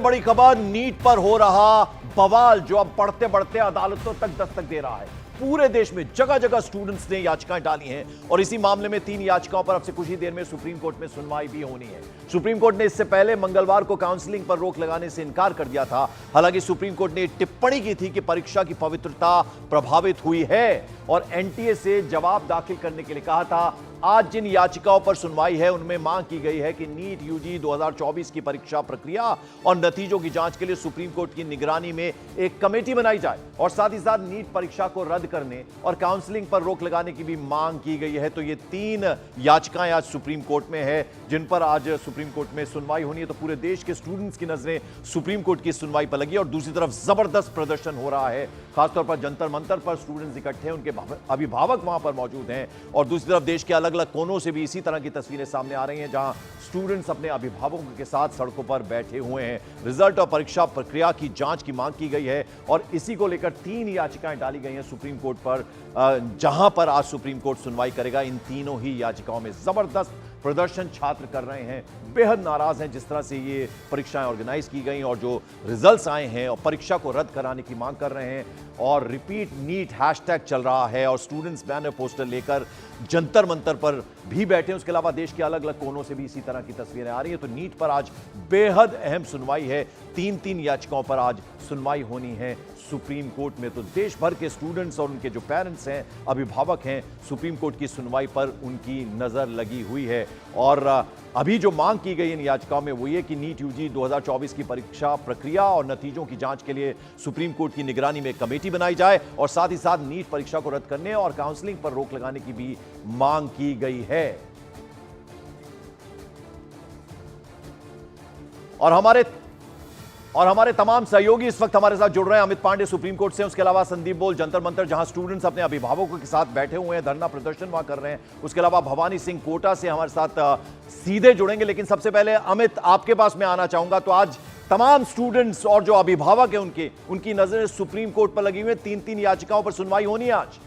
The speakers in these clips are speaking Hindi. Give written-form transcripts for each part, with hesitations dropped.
बड़ी खबर, नीट पर हो रहा बवाल जो अब बढ़ते बढ़ते अदालतों तक दस्तक दे रहा है। पूरे देश में जगह जगह स्टूडेंट्स ने याचिकाएं डाली हैं और इसी मामले में 3 याचिकाओं पर अब से कुछ ही देर में सुप्रीम कोर्ट में सुनवाई भी होनी है। सुप्रीम कोर्ट ने इससे पहले मंगलवार को काउंसलिंग पर रोक लगाने से इनकार कर दिया था। हालांकि सुप्रीम कोर्ट ने टिप्पणी की थी कि परीक्षा की पवित्रता प्रभावित हुई है और एनटीए से जवाब दाखिल करने के लिए कहा था। आज जिन याचिकाओं पर सुनवाई है उनमें मांग की गई है कि नीट यूजी 2024 की परीक्षा प्रक्रिया और नतीजों की जांच के लिए सुप्रीम कोर्ट की निगरानी में एक कमेटी बनाई जाए और साथ ही साथ नीट परीक्षा को रद्द करने और काउंसलिंग पर रोक लगाने की भी मांग की गई है। तो ये 3 याचिकाएं आज सुप्रीम कोर्ट में है जिन पर आज सुप्रीम कोर्ट में सुनवाई होनी है। तो पूरे देश के स्टूडेंट्स की नजरें सुप्रीम कोर्ट की सुनवाई पर लगी और दूसरी तरफ जबरदस्त प्रदर्शन हो रहा है। खासतौर पर जंतर मंतर पर स्टूडेंट्स इकट्ठे हैं, उनके अभिभावक वहां पर मौजूद हैं और दूसरी तरफ देश के अलग अलग कोनों से भी इसी तरह की तस्वीरें सामने आ रही हैं जहां स्टूडेंट्स अपने अभिभावकों के साथ सड़कों पर बैठे हुए हैं। रिजल्ट और परीक्षा प्रक्रिया की जांच की मांग की गई है और इसी को लेकर 3 याचिकाएं डाली गई हैं सुप्रीम कोर्ट पर, जहां पर आज सुप्रीम कोर्ट सुनवाई करेगा। इन तीनों ही याचिकाओं में जबरदस्त प्रदर्शन छात्र कर रहे हैं, बेहद नाराज हैं जिस तरह से ये परीक्षाएं ऑर्गेनाइज की गई और जो रिजल्ट्स आए हैं और परीक्षा को रद्द कराने की मांग कर रहे हैं और रिपीट नीट हैशटैग चल रहा है और स्टूडेंट्स बैनर पोस्टर लेकर जंतर मंतर पर भी बैठे हैं। उसके अलावा देश के अलग अलग कोनों से भी इसी तरह की तस्वीरें आ रही हैं। तो नीट पर आज बेहद अहम सुनवाई है, 3 याचिकाओं पर आज सुनवाई होनी है सुप्रीम कोर्ट में। तो देश भर के स्टूडेंट्स और उनके जो पेरेंट्स हैं, अभिभावक हैं, सुप्रीम कोर्ट की सुनवाई पर उनकी नजर लगी हुई है। और अभी जो मांग की गई इन याचिकाओं में वो ये कि नीट यूजी 2024 की परीक्षा प्रक्रिया और नतीजों की जांच के लिए सुप्रीम कोर्ट की निगरानी में कमेटी बनाई जाए और साथ ही साथ नीट परीक्षा को रद्द करने और काउंसलिंग पर रोक लगाने की भी मांग की गई है। और हमारे तमाम सहयोगी इस वक्त हमारे साथ जुड़ रहे हैं। अमित पांडे सुप्रीम कोर्ट से, उसके अलावा संदीप बोल जंतर मंतर जहां स्टूडेंट्स अपने अभिभावकों के साथ बैठे हुए हैं, धरना प्रदर्शन वहां कर रहे हैं। उसके अलावा भवानी सिंह कोटा से हमारे साथ सीधे जुड़ेंगे। लेकिन सबसे पहले अमित, आपके पास मैं आना चाहूंगा। तो आज तमाम स्टूडेंट्स और जो अभिभावक है उनकी नजरें सुप्रीम कोर्ट पर लगी हुई है। 3 याचिकाओं पर सुनवाई होनी है आज।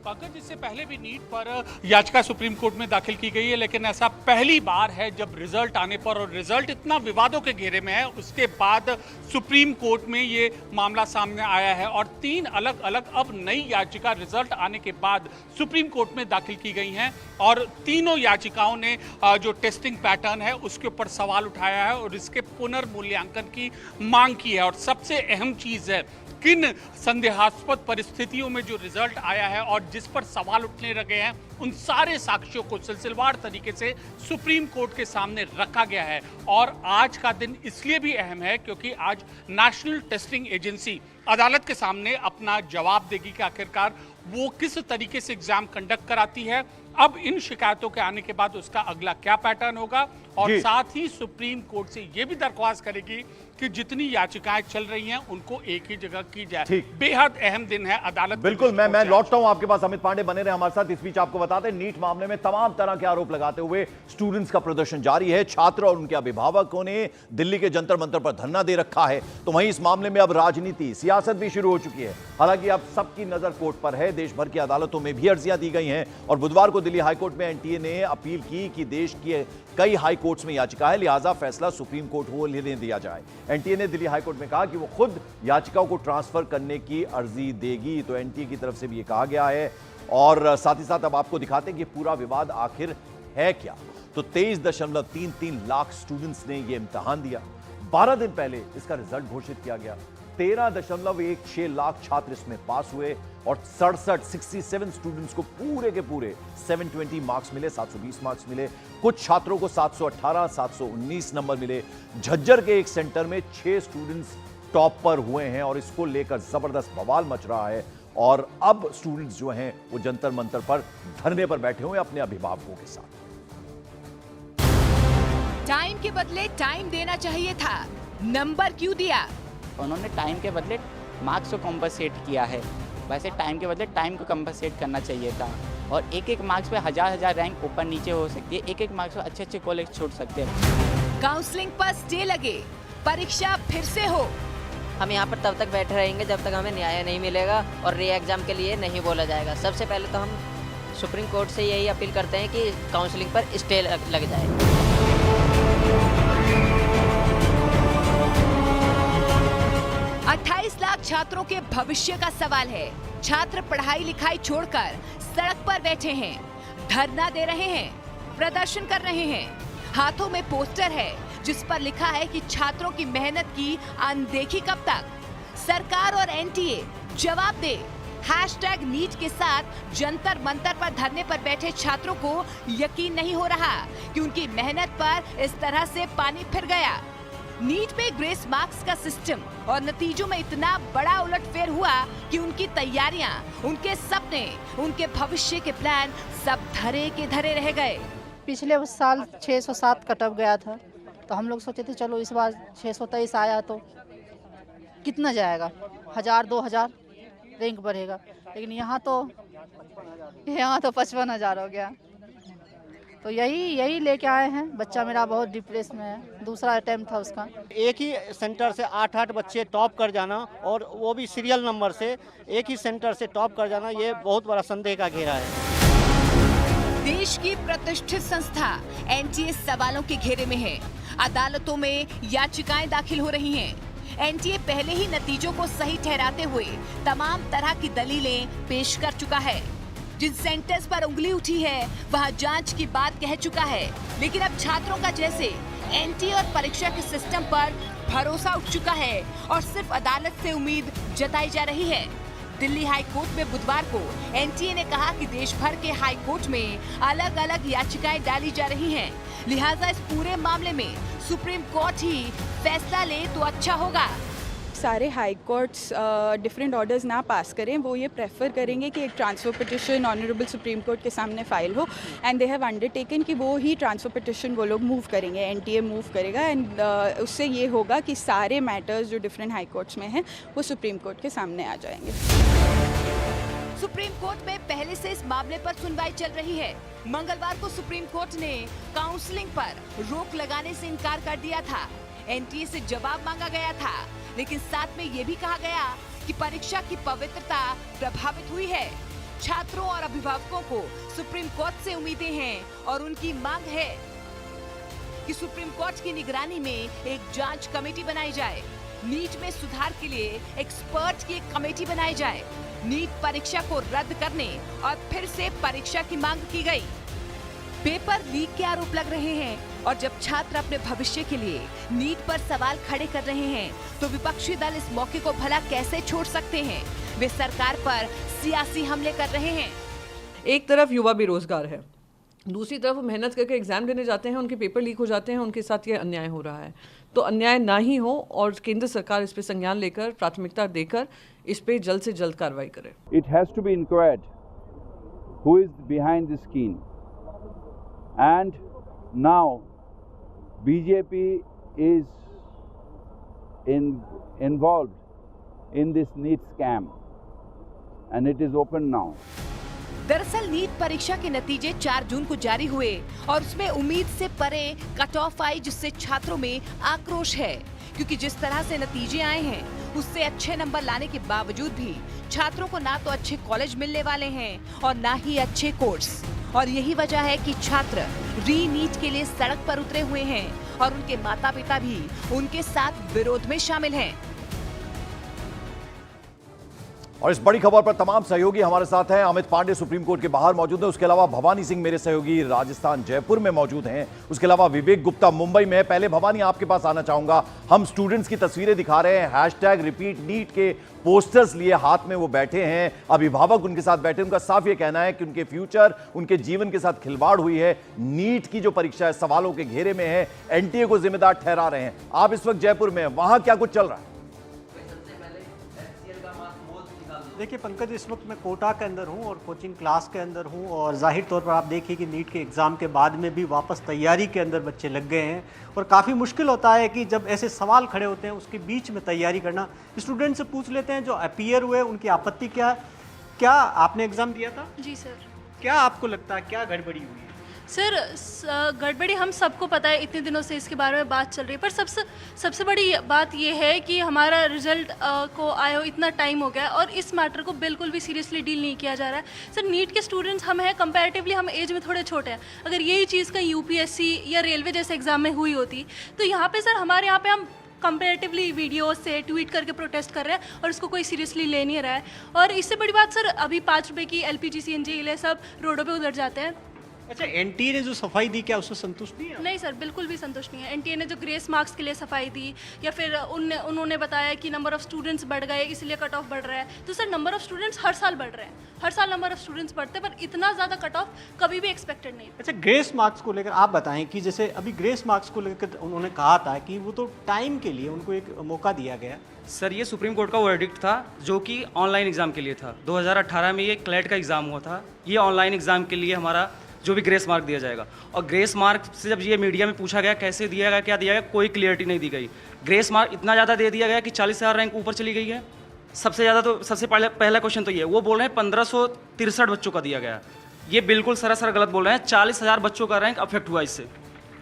पंकज, इससे पहले भी नीट पर याचिका सुप्रीम कोर्ट में दाखिल की गई है, लेकिन ऐसा पहली बार है जब रिजल्ट आने पर, और रिजल्ट इतना विवादों के घेरे में है, उसके बाद सुप्रीम कोर्ट में ये मामला सामने आया है और 3 अलग अलग अब नई याचिका रिजल्ट आने के बाद सुप्रीम कोर्ट में दाखिल की गई हैं और तीनों याचिकाओं ने जो टेस्टिंग पैटर्न है उसके ऊपर सवाल उठाया है और इसके पुनर्मूल्यांकन की मांग की है। और सबसे अहम चीज है किन संदेहास्पद परिस्थितियों में जो रिजल्ट आया है और जिस पर सवाल उठने लगे हैं उन सारे साक्ष्यों को सिलसिलेवार तरीके से सुप्रीम कोर्ट के सामने रखा गया है। और आज का दिन इसलिए भी अहम है क्योंकि आज नेशनल टेस्टिंग एजेंसी अदालत के सामने अपना जवाब देगी कि आखिरकार वो किस तरीके से एग्जाम कंडक्ट कराती है। अब इन शिकायतों के आने के बाद उसका अगला क्या पैटर्न होगा और साथ ही सुप्रीम कोर्ट से यह भी दरख्वास्त करेगी कि जितनी याचिकाएं चल रही हैं उनको एक ही जगह की जाए। बेहद अहम दिन है अदालत। बिल्कुल, मैं लौटता हूं आपके पास। अमित पांडे बने रहे हमारे साथ। इस बीच आपको बताते हैं नीट मामले में तमाम तरह के आरोप लगाते हुए स्टूडेंट्स का प्रदर्शन जारी है। छात्र और उनके अभिभावकों ने दिल्ली के जंतर मंतर पर धरना दे रखा है। तो वहीं इस मामले में अब राजनीति, सियासत भी शुरू हो चुकी है। हालांकि अब सबकी नजर कोर्ट पर है। देश भर की अदालतों में भी अर्जियां दी गई हैं और बुधवार को दिल्ली हाईकोर्ट में एनटीए ने अपील की कि देश की कई हाई कोर्ट्स में याचिका है, लिहाजा फैसला सुप्रीम कोर्ट को लेने दिया जाए। एनटीए ने दिल्ली हाईकोर्ट में कहा कि वो खुद याचिकाओं को ट्रांसफर करने की अर्जी देगी। तो एनटीए की तरफ से भी ये कहा गया है और साथ ही साथ अब आपको दिखाते हैं कि पूरा विवाद आखिर है क्या। तो 23.33 लाख स्टूडेंट्स ने यह इम्तिहान दिया। 12 दिन पहले इसका रिजल्ट घोषित किया गया। 13.16 लाख छात्र इसमें पास हुए और 67 स्टूडेंट्स को पूरे के पूरे 720 मार्क्स मिले, 720 मार्क्स मिले। कुछ छात्रों को 718, 719 नंबर मिले। झज्जर के एक सेंटर में 6 स्टूडेंट्स टॉप पर हुए हैं और इसको लेकर जबरदस्त बवाल मच रहा है और अब स्टूडेंट्स जो हैं वो जंतर मंतर पर धरने पर बैठे हुए अपने अभिभावकों के साथ। टाइम के बदले टाइम देना चाहिए था, नंबर क्यों दिया? उन्होंने टाइम के बदले मार्क्स को कॉम्पनसेट किया है। वैसे टाइम के बदले टाइम को कॉम्पनसेट करना चाहिए था और एक मार्क्स पे हजार रैंक ऊपर नीचे हो सकती है। एक मार्क्स पे अच्छे कॉलेज छोड़ सकते हैं। काउंसलिंग पर स्टे लगे, परीक्षा फिर से हो। हम यहाँ पर तब तक बैठे रहेंगे जब तक हमें न्याय नहीं मिलेगा और री एग्जाम के लिए नहीं बोला जाएगा। सबसे पहले तो हम सुप्रीम कोर्ट से यही अपील करते हैं कि काउंसलिंग पर स्टे लग जाए। छात्रों के भविष्य का सवाल है। छात्र पढ़ाई लिखाई छोड़कर सड़क पर बैठे हैं, धरना दे रहे हैं, प्रदर्शन कर रहे हैं। हाथों में पोस्टर है जिस पर लिखा है कि छात्रों की मेहनत की अनदेखी कब तक। सरकार और एनटीए जवाब दे। #नीट के साथ जंतर मंतर पर धरने पर बैठे छात्रों को यकीन नहीं हो रहा कि उनकी मेहनत पर इस तरह से पानी फिर गया। नीट में ग्रेस मार्क्स का सिस्टम और नतीजों में इतना बड़ा उलटफेर हुआ कि उनकी तैयारियां, उनके सपने, उनके भविष्य के प्लान सब धरे के धरे रह गए। पिछले साल 607 कटअप गया था, तो हम लोग सोचे थे चलो इस बार 623 आया तो कितना जाएगा, 1000-2000 रैंक बढ़ेगा। लेकिन यहाँ तो 55,000 हो गया। तो यही लेके आए हैं। बच्चा मेरा बहुत डिप्रेस में है, दूसरा अटेम्प्ट था उसका। एक ही सेंटर से 8-8 बच्चे टॉप कर जाना, और वो भी सीरियल नंबर से एक ही सेंटर से टॉप कर जाना, ये बहुत बड़ा संदेह का घेरा है। देश की प्रतिष्ठित संस्था एनटीए सवालों के घेरे में है। अदालतों में याचिकाएं दाखिल हो रही हैं। एनटीए पहले ही नतीजों को सही ठहराते हुए तमाम तरह की दलीलें पेश कर चुका है। जिन सेंटर्स पर उंगली उठी है वह जांच की बात कह चुका है। लेकिन अब छात्रों का जैसे एनटीए और परीक्षा के सिस्टम पर भरोसा उठ चुका है और सिर्फ अदालत से उम्मीद जताई जा रही है। दिल्ली हाई कोर्ट में बुधवार को एनटीए ने कहा कि देश भर के हाई कोर्ट में अलग अलग याचिकाएं डाली जा रही हैं, लिहाजा इस पूरे मामले में सुप्रीम कोर्ट ही फैसला ले तो अच्छा होगा। सारे हाई कोर्ट्स डिफरेंट ऑर्डर्स ना पास करें, वो ये प्रेफर करेंगे कि एक transfer petition honourable supreme court के सामने फाइल हो, एंड दे हैव अंडरटेकन कि वो ही ट्रांसफ़र पिटिशन वो लोग मूव करेंगे, एनटीए मूव करेगा, एंड उससे ये होगा कि सारे मैटर्स जो डिफरेंट हाई कोर्ट्स में हैं वो सुप्रीम कोर्ट के सामने आ जाएंगे। सुप्रीम कोर्ट में पहले से इस मामले पर सुनवाई चल रही है। मंगलवार को सुप्रीम कोर्ट ने काउंसलिंग पर रोक लगाने से इनकार कर दिया था। एनटीए से जवाब मांगा गया था, लेकिन साथ में ये भी कहा गया कि परीक्षा की पवित्रता प्रभावित हुई है। छात्रों और अभिभावकों को सुप्रीम कोर्ट से उम्मीदें हैं और उनकी मांग है कि सुप्रीम कोर्ट की निगरानी में एक जांच कमेटी बनाई जाए। नीट में सुधार के लिए एक्सपर्ट की एक कमेटी बनाई जाए। नीट परीक्षा को रद्द करने और फिर से परीक्षा की मांग की गई। पेपर लीक के आरोप लग रहे हैं और जब छात्र अपने भविष्य के लिए नीट पर सवाल खड़े कर रहे हैं तो विपक्षी दल इस मौके को भला कैसे छोड़ सकते हैं। वे सरकार पर सियासी हमले कर रहे हैं। एक तरफ युवा बेरोजगार है, दूसरी तरफ वो मेहनत करके एग्जाम देने जाते हैं, उनके पेपर लीक हो जाते हैं, उनके साथ ये अन्याय हो रहा है। तो अन्याय ना ही हो और केंद्र सरकार इस पे संज्ञान लेकर, प्राथमिकता देकर इस पे जल्द से जल्द कार्रवाई करे। It has to be inquired who is behind this scheme. And now BJP is involved in this NEET scam, and it is open now. दरअसल नीट परीक्षा के नतीजे 4 जून को जारी हुए और उसमें उम्मीद से परे कट ऑफ आई, जिससे छात्रों में आक्रोश है, क्योंकि जिस तरह से नतीजे आए हैं उससे अच्छे नंबर लाने के बावजूद भी छात्रों को ना तो अच्छे कॉलेज मिलने वाले हैं और ना ही अच्छे कोर्स। और यही वजह है कि छात्र री नीट के लिए सड़क पर उतरे हुए हैं और उनके माता पिता भी उनके साथ विरोध में शामिल हैं। और इस बड़ी खबर पर तमाम सहयोगी हमारे साथ हैं। अमित पांडे सुप्रीम कोर्ट के बाहर मौजूद हैं, उसके अलावा भवानी सिंह मेरे सहयोगी राजस्थान जयपुर में मौजूद हैं, उसके अलावा विवेक गुप्ता मुंबई में। पहले भवानी आपके पास आना चाहूंगा। हम स्टूडेंट्स की तस्वीरें दिखा रहे हैं, #रिपीट नीट के पोस्टर्स लिए हाथ में वो बैठे हैं, अभिभावक उनके साथ बैठे। उनका साफ ये कहना है कि उनके फ्यूचर, उनके जीवन के साथ खिलवाड़ हुई है। नीट की जो परीक्षा है सवालों के घेरे में है, एनटीए को जिम्मेदार ठहरा रहे हैं। आप इस वक्त जयपुर में, वहां क्या कुछ चल रहा है? देखिए पंकज, इस वक्त मैं कोटा के अंदर हूं और कोचिंग क्लास के अंदर हूं, और जाहिर तौर पर आप देखिए कि नीट के एग्ज़ाम के बाद में भी वापस तैयारी के अंदर बच्चे लग गए हैं। और काफ़ी मुश्किल होता है कि जब ऐसे सवाल खड़े होते हैं उसके बीच में तैयारी करना। स्टूडेंट से पूछ लेते हैं जो अपीयर हुए, उनकी आपत्ति क्या है। क्या आपने एग्ज़ाम दिया था? जी सर। क्या आपको लगता है क्या गड़बड़ी हुई है? सर, गड़बड़ी हम सबको पता है, इतने दिनों से इसके बारे में बात चल रही है, पर सबसे बड़ी बात ये है कि हमारा रिजल्ट को आए हो इतना टाइम हो गया और इस मैटर को बिल्कुल भी सीरियसली डील नहीं किया जा रहा है। सर, नीट के स्टूडेंट्स हम हैं, कंपैरेटिवली हम एज में थोड़े छोटे हैं। अगर यही चीज़ का यूपीएससी या रेलवे जैसे एग्जाम में हुई होती तो यहाँ पे सर हमारे यहाँ पे हम कंपेरेटिवली वीडियो से ट्वीट करके प्रोटेस्ट कर रहे हैं और इसको कोई सीरियसली ले नहीं रहा है। और इससे बड़ी बात सर, अभी 5 रुपए की LPG CNG ये सब रोडों पे उतर जाते हैं। अच्छा, एनटीए ने जो सफाई दी, क्या उससे संतुष्ट नहीं है? नहीं सर, बिल्कुल भी संतुष्ट नहीं है। एनटीए ने जो ग्रेस मार्क्स के लिए सफाई दी, या फिर उन्होंने बताया कि नंबर ऑफ स्टूडेंट्स बढ़ गए इसलिए कट ऑफ बढ़ रहा है, तो सर नंबर ऑफ स्टूडेंट्स हर साल बढ़ रहे हैं, हर साल नंबर ऑफ स्टूडेंट्स बढ़ते हैं, पर इतना ज़्यादा कट ऑफ कभी भी एक्सपेक्टेड नहीं। अच्छा, ग्रेस मार्क्स को लेकर आप बताएं कि जैसे अभी ग्रेस मार्क्स को लेकर उन्होंने कहा था कि वो तो टाइम के लिए उनको एक मौका दिया गया। सर ये सुप्रीम कोर्ट का वर्डिक्ट था जो कि ऑनलाइन एग्ज़ाम के लिए था। 2018 में ये क्लैट का एग्ज़ाम हुआ था, ये ऑनलाइन एग्ज़ाम के लिए हमारा जो भी ग्रेस मार्क दिया जाएगा। और ग्रेस मार्क से जब ये मीडिया में पूछा गया कैसे दिया गया, क्या दिया गया, कोई क्लियरिटी नहीं दी गई। ग्रेस मार्क इतना ज़्यादा दे दिया गया कि 40,000 रैंक ऊपर चली गई है। सबसे ज़्यादा तो सबसे पहला क्वेश्चन तो ये, वो बोल रहे हैं 1563 बच्चों का दिया गया। ये बिल्कुल सरासर गलत बोल रहे हैं। 40,000 बच्चों का रैंक अफेक्ट हुआ इससे।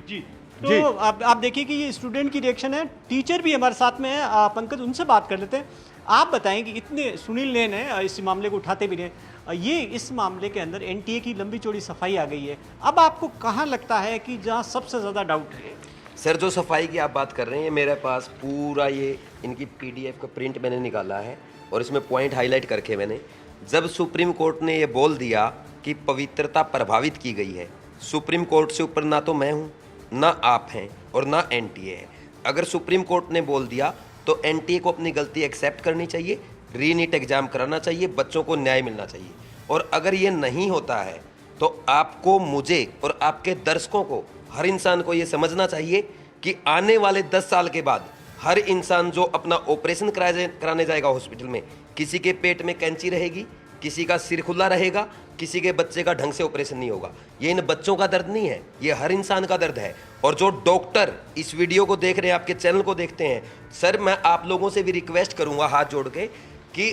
जी, तो आप देखिए कि ये स्टूडेंट की रिएक्शन है। टीचर भी हमारे साथ में है, पंकज, उनसे बात कर लेते हैं। आप बताएं कि इतने सुनील लेन है, इस मामले को उठाते भी रहे, ये इस मामले के अंदर एनटीए की लंबी चौड़ी सफाई आ गई है। अब आपको कहाँ लगता है कि जहाँ सबसे ज़्यादा डाउट है? सर, जो सफाई की आप बात कर रहे हैं, मेरे पास पूरा ये इनकी PDF का प्रिंट मैंने निकाला है और इसमें पॉइंट हाईलाइट करके मैंने, जब सुप्रीम कोर्ट ने ये बोल दिया कि पवित्रता प्रभावित की गई है, सुप्रीम कोर्ट से ऊपर ना तो मैं हूँ, ना आप हैं और ना एनटीए है। अगर सुप्रीम कोर्ट ने बोल दिया तो एनटीए को अपनी गलती एक्सेप्ट करनी चाहिए, रीनीट एग्जाम कराना चाहिए, बच्चों को न्याय मिलना चाहिए। और अगर ये नहीं होता है तो आपको, मुझे और आपके दर्शकों को, हर इंसान को ये समझना चाहिए कि आने वाले 10 साल के बाद हर इंसान जो अपना ऑपरेशन कराने जाएगा हॉस्पिटल में, किसी के पेट में कैंची रहेगी, किसी का सिर खुला रहेगा, किसी के बच्चे का ढंग से ऑपरेशन नहीं होगा। ये इन बच्चों का दर्द नहीं है, ये हर इंसान का दर्द है। और जो डॉक्टर इस वीडियो को देख रहे हैं, आपके चैनल को देखते हैं, सर मैं आप लोगों से भी रिक्वेस्ट करूंगा हाथ जोड़ के कि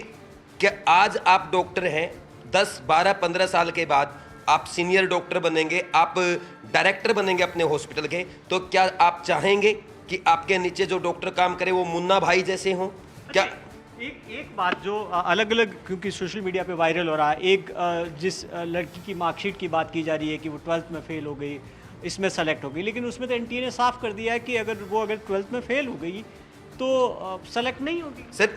क्या आज आप डॉक्टर हैं, 10, 12, 15 साल के बाद आप सीनियर डॉक्टर बनेंगे, आप डायरेक्टर बनेंगे अपने हॉस्पिटल के, तो क्या आप चाहेंगे कि आपके नीचे जो डॉक्टर काम करे वो मुन्ना भाई जैसे हों? क्या एक बात जो अलग अलग, क्योंकि सोशल मीडिया पे वायरल हो रहा है, एक जिस लड़की की मार्कशीट की बात की जा रही है कि वो 12th में फेल हो गई, इसमें सेलेक्ट हो गई, लेकिन उसमें तो एनटीए ने साफ कर दिया है कि अगर 12th में फेल हो गई तो सेलेक्ट नहीं होगी। सर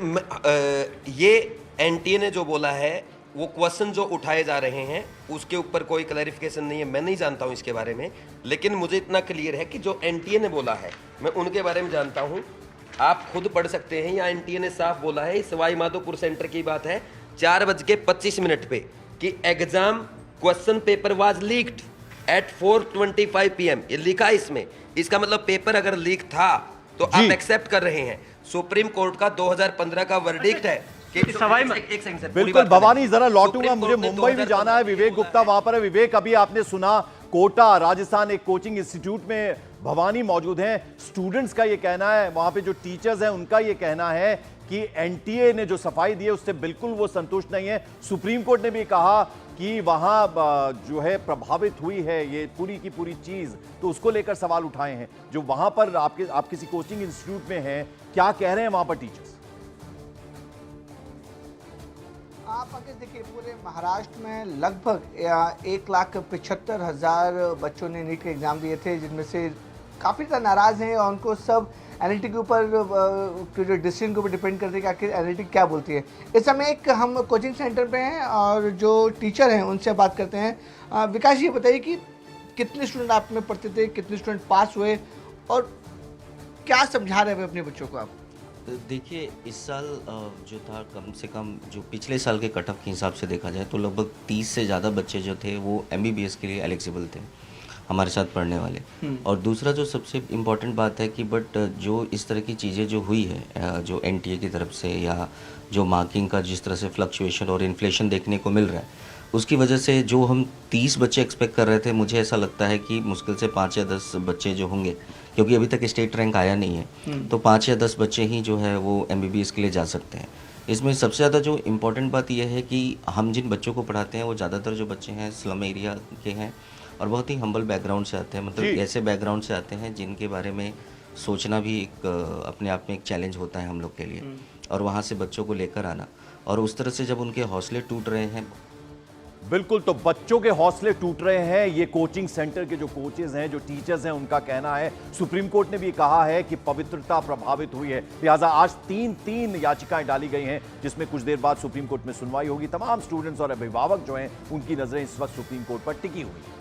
ये एनटीए ने जो बोला है, वो क्वेश्चन जो उठाए जा रहे हैं उसके ऊपर कोई क्लैरिफिकेशन नहीं है, मैं नहीं जानता हूं इसके बारे में, लेकिन मुझे इतना क्लियर है कि जो एनटीए ने बोला है मैं उनके बारे में जानता हूं। आप खुद पढ़ सकते हैं, या एनटीए ने साफ बोला है, सवाई माधोपुर सेंटर की बात है, 4:25 पे कि exam question paper was leaked at 4:25 PM। ये लिखा है इसमें, इसका मतलब पेपर अगर लीक था तो आप एक्सेप्ट कर रहे हैं। सुप्रीम कोर्ट का 2015 का वर्डिक्ट है कि बिल्कुल। भवानी, जरा लौटूंगा, मुझे मुंबई भी जाना है। विवेक गुप्ता वहां पर है। विवेक, अभी आपने सुना कोटा राजस्थान एक कोचिंग इंस्टीट्यूट में भवानी मौजूद हैं। स्टूडेंट्स का ये कहना है, वहां पे जो टीचर्स हैं उनका ये कहना है कि एनटीए ने जो सफाई दी है उससे बिल्कुल वो संतुष्ट नहीं है। सुप्रीम कोर्ट ने भी कहा कि वहां जो है प्रभावित हुई है ये पूरी की पूरी चीज, तो उसको लेकर सवाल उठाए हैं। जो वहां पर आप किसी कोचिंग इंस्टीट्यूट में हैं, क्या कह रहे हैं वहां पर टीचर्स? आप अगर देखिए, पूरे महाराष्ट्र में लगभग 1,75,000 बच्चों ने नीट के एग्ज़ाम दिए थे, जिनमें से काफ़ी ज़्यादा नाराज़ हैं और उनको सब एनआईटी के ऊपर, जो डिसीजन के ऊपर डिपेंड करते हैं कि आखिर एनआईटी क्या बोलती है। इस समय एक हम कोचिंग सेंटर पे हैं और जो टीचर हैं उनसे बात करते हैं। विकास जी, ये बताइए कि कितने स्टूडेंट आप में पढ़ते थे, कितने स्टूडेंट पास हुए और क्या समझा रहे हैं अपने बच्चों को आप? देखिए, इस साल जो था, कम से कम जो पिछले साल के कट ऑफ के हिसाब से देखा जाए तो लगभग 30 से ज़्यादा बच्चे जो थे वो MBBS के लिए एलिजिबल थे, हमारे साथ पढ़ने वाले। और दूसरा जो सबसे इम्पॉर्टेंट बात है कि बट जो इस तरह की चीज़ें जो हुई है, जो एनटीए की तरफ से, या जो मार्किंग का जिस तरह से फ्लक्चुएशन और इन्फ्लेशन देखने को मिल रहा है, उसकी वजह से जो हम 30 बच्चे एक्सपेक्ट कर रहे थे, मुझे ऐसा लगता है कि मुश्किल से 5 या 10 बच्चे जो होंगे, क्योंकि अभी तक स्टेट रैंक आया नहीं है, तो 5 या 10 बच्चे ही जो है वो MBBS के लिए जा सकते हैं। इसमें सबसे ज़्यादा जो इम्पोर्टेंट बात यह है कि हम जिन बच्चों को पढ़ाते हैं वो ज़्यादातर जो बच्चे हैं स्लम एरिया के हैं और बहुत ही हम्बल बैकग्राउंड से आते हैं, मतलब ऐसे बैकग्राउंड से आते हैं जिनके बारे में सोचना भी एक अपने आप में एक चैलेंज होता है हम लोग के लिए, और वहाँ से बच्चों को लेकर आना, और उस तरह से जब उनके हौसले टूट रहे हैं। बिल्कुल, तो बच्चों के हौसले टूट रहे हैं। ये कोचिंग सेंटर के जो कोचेज हैं, जो टीचर्स हैं, उनका कहना है। सुप्रीम कोर्ट ने भी कहा है कि पवित्रता प्रभावित हुई है, लिहाजा आज तीन याचिकाएं डाली गई हैं, जिसमें कुछ देर बाद सुप्रीम कोर्ट में सुनवाई होगी। तमाम स्टूडेंट्स और अभिभावक जो हैं, उनकी नजरें इस वक्त सुप्रीम कोर्ट पर टिकी हुई हैं।